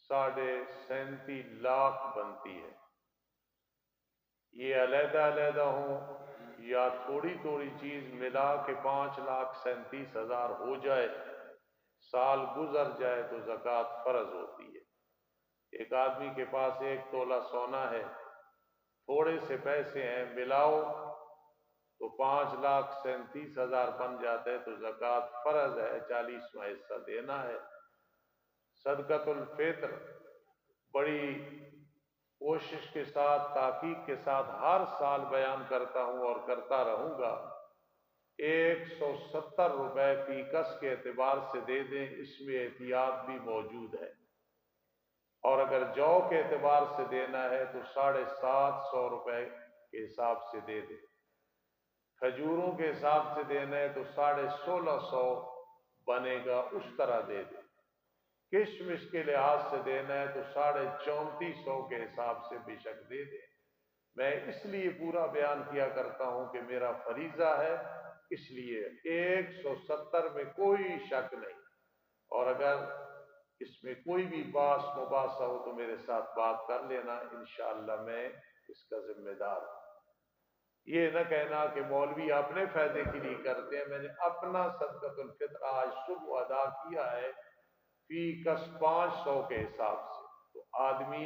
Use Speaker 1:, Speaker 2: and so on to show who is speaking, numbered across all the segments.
Speaker 1: 37.5 लाख बनती है। ये अलहदा अलहदा हो या थोड़ी थोड़ी चीज मिला के 5,37,000 हो जाए, साल गुजर जाए तो ज़कात फर्ज होती है। एक आदमी के पास 1 तोला सोना है, थोड़े से पैसे हैं, मिलाओ तो 5,37,000 बन जाते हैं, तो ज़कात फर्ज है, 40वां हिस्सा देना है। सदकतुल फित्र बड़ी कोशिश के साथ, ताकीद के साथ हर साल बयान करता हूँ और करता रहूँगा। 170 रुपए फी कस के एतबार से दे दें, इसमें एहतियात भी मौजूद है। और अगर जौ के एतबार से देना है तो 750 रुपए के हिसाब से दे दें। खजूरों के हिसाब से देना है तो 1650 बनेगा, उस तरह दे दें। किशमिश के लिहाज से देना है तो 3450 के हिसाब से बेशक दे दें। मैं इसलिए पूरा बयान किया करता हूं कि मेरा फरीजा है, इसलिए 170 में कोई शक नहीं। और अगर इसमें कोई भी बास मुबासा हो तो मेरे साथ बात कर लेना, इंशाअल्लाह मैं इसका जिम्मेदार हूं। ये न कहना कि मौलवी अपने फायदे के लिए करते हैं। मैंने अपना सदकतुल फित्र आज सुबह अदा किया है फी कस 500 के हिसाब से। तो आदमी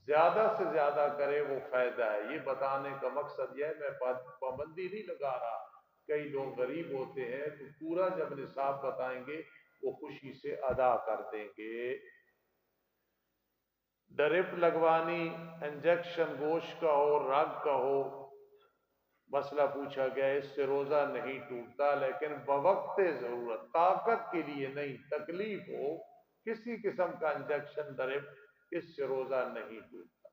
Speaker 1: ज्यादा से ज्यादा करे वो फायदा है। ये बताने का मकसद यह है, मैं पाबंदी नहीं लगा रहा। कई लोग गरीब होते हैं तो पूरा जब निसाब बताएंगे वो खुशी से अदा कर देंगे। ड्रिप लगवानी, इंजेक्शन गोश्त का हो, रग का हो, मसला पूछा गया, इससे रोजा नहीं टूटता, लेकिन बवक्त जरूरत, ताकत के लिए नहीं, तकलीफ हो, किसी किस्म का इंजेक्शन ड्रिप, इससे रोजा नहीं टूटता।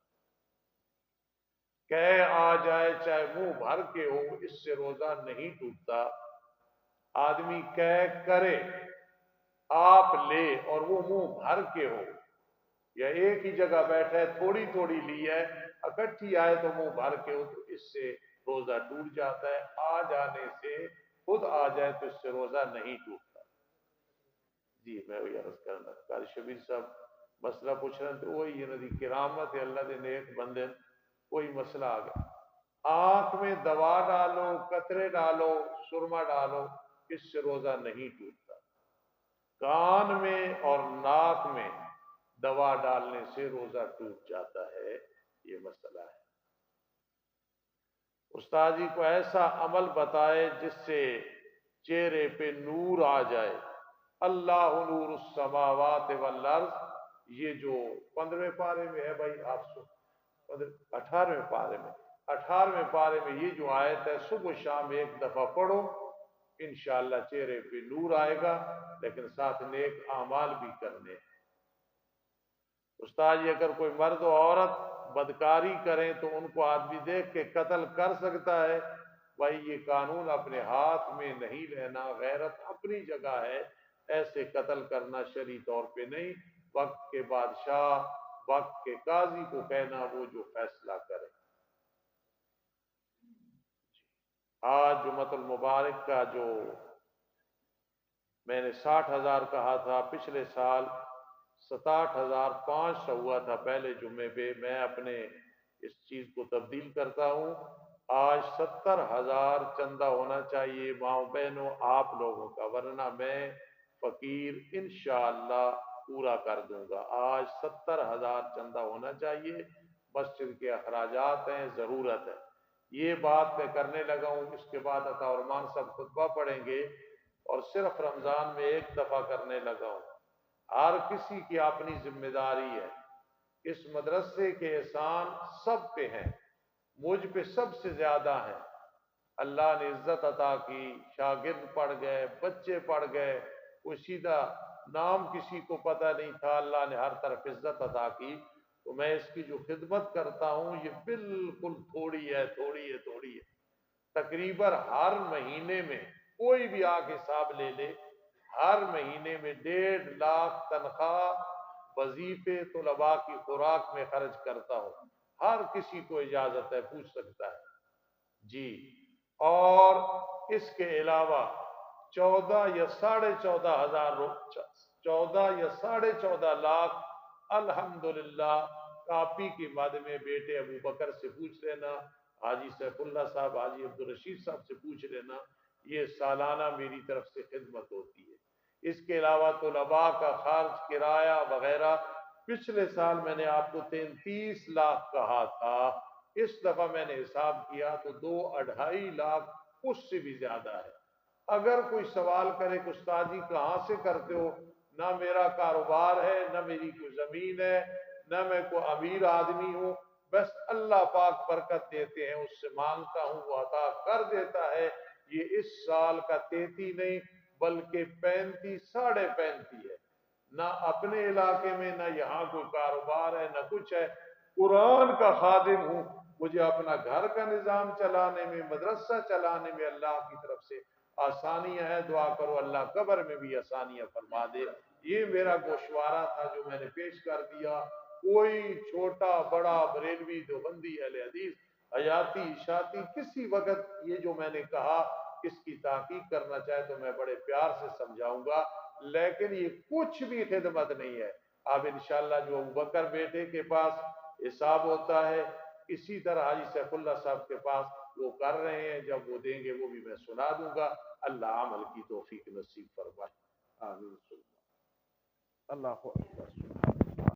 Speaker 1: कह आ जाए चाहे मुंह भर के हो, इससे रोजा नहीं टूटता। आदमी कह करे, आप ले और वो मुंह भर के हो, या एक ही जगह बैठा है थोड़ी थोड़ी ली है, इकट्ठी आए तो मुंह भर के हो, तो इससे रोजा टूट जाता है। आ जाने से खुद आ जाए तो इससे रोजा नहीं टूटता। जी मैं वही अर्ज करना, कारी शबीर साहब मसला पूछ रहे थे, वही नदी किरामत है, अल्लाह दे नेक बंदे, कोई मसला आ गया। आंख में दवा डालो, कतरे डालो, सुरमा डालो, इससे रोजा नहीं टूटता। कान में और नाक में दवा डालने से रोजा टूट जाता है, ये मसला है। उस्ताद जी को ऐसा अमल बताए जिससे चेहरे पे नूर आ जाए। अल्लाह नूर समावात वल अर्ज़, ये जो 15वें पारे में है भाई, आप 18वें पारे में, 18वें पारे में ये जो आयत है, सुबह शाम एक दफा पढ़ो, इंशाअल्लाह चेहरे पे नूर आएगा। लेकिन साथ नेक आमाल भी करने। उस्ताद जी अगर कोई मर्द और औरत बदकारी करें तो उनको आदमी देख के कत्ल कर सकता है। भाई ये कानून अपने हाथ में नहीं लेना, गैरत अपनी जगह है, ऐसे कत्ल करना शरी तौर पे नहीं। वक्त के बादशाह, वक्त के काजी को कहना वो जो फैसला करे। आज जुम्मतुल मुबारक का जो मैंने 60,000 कहा था, पिछले साल 67,500 हुआ था पहले जुम्मे पे। मैं अपने इस चीज को तब्दील करता हूँ, आज 70,000 चंदा होना चाहिए माओ बहनों आप लोगों का, वरना मैं फकीर इंशाअल्लाह पूरा कर दूंगा। आज 70,000 चंदा होना चाहिए, मस्जिद के अखराजात हैं, जरूरत है। ये बात मैं करने लगा हूँ, इसके बाद अताउरमान सब खुतबा पढ़ेंगे और सिर्फ रमजान में एक दफा करने लगा हूँ। हर किसी की अपनी जिम्मेदारी है। इस मदरसे के एहसान सब पे हैं, मुझ पे सबसे ज्यादा है। अल्लाह ने इज्जत अता की, शागिर्द पढ़ गए, बच्चे पढ़ गए, कोई सीधा नाम किसी को पता नहीं था, अल्लाह ने हर तरफ इज्जत अता की। तो मैं इसकी जो खिदमत करता हूँ ये बिल्कुल थोड़ी है, थोड़ी है, थोड़ी है। तकरीबन हर महीने में कोई भी आके हिसाब ले ले, हर महीने में 1.5 लाख तनख्वाह वजीफे तुलबा की खुराक में खर्च करता हूँ। हर किसी को इजाजत है, पूछ सकता है जी। और इसके अलावा 14 या 14.5 हजार 14 या 14.5 लाख अल्हम्दुलिल्लाह कापी के बाद में बेटे अबू बकर से पूछ लेना, हाजी सैफुल्लाह साहब, हाजी अब्दुल रशीद साहब से पूछ लेना, ये सालाना मेरी तरफ से खिदमत होती है। इसके अलावा तुलबा का खर्च, किराया वगैरह पिछले साल मैंने आपको 33 लाख कहा था, इस दफा मैंने हिसाब किया तो 2-2.5 लाख उससे भी ज्यादा है। अगर कोई सवाल करे कि उस्ताद जी कहाँ से करते हो, ना मेरा कारोबार है, ना मेरी कोई जमीन है, ना मैं कोई अमीर आदमी हूँ, बस अल्लाह पाक बरकत देते हैं, उससे मांगता हूँ वो अता कर देता है। ये इस साल का 33 नहीं बल्कि 35-35.5 है। ना अपने इलाके में ना यहाँ कोई कारोबार है ना कुछ है, कुरान का खादिम हूँ। मुझे अपना घर का निजाम चलाने में, मदरसा चलाने में अल्लाह की तरफ से आसानियां हैं। दुआ करो अल्लाह कब्र में भी आसानियां फरमा दे। ये मेरा गोशवारा था जो मैंने पेश कर दिया। कोई छोटा बड़ा बरेलवी देवबंदी अहले हदीस हयाती इशाती किसी वक्त ये जो मैंने कहा इसकी ताकीद करना चाहे तो मैं बड़े प्यार से समझाऊंगा, लेकिन ये कुछ भी खिदमत नहीं है। अब इंशाल्लाह जो अबू बकर बेटे के पास हिसाब होता है, इसी तरह हाजी सैफुल्लाह साहब के पास वो कर रहे हैं, जब वो देंगे वो भी मैं सुना दूंगा। अल्लाह अमल की तौफीक नसीब फरमाए। आमीन। अल्लाह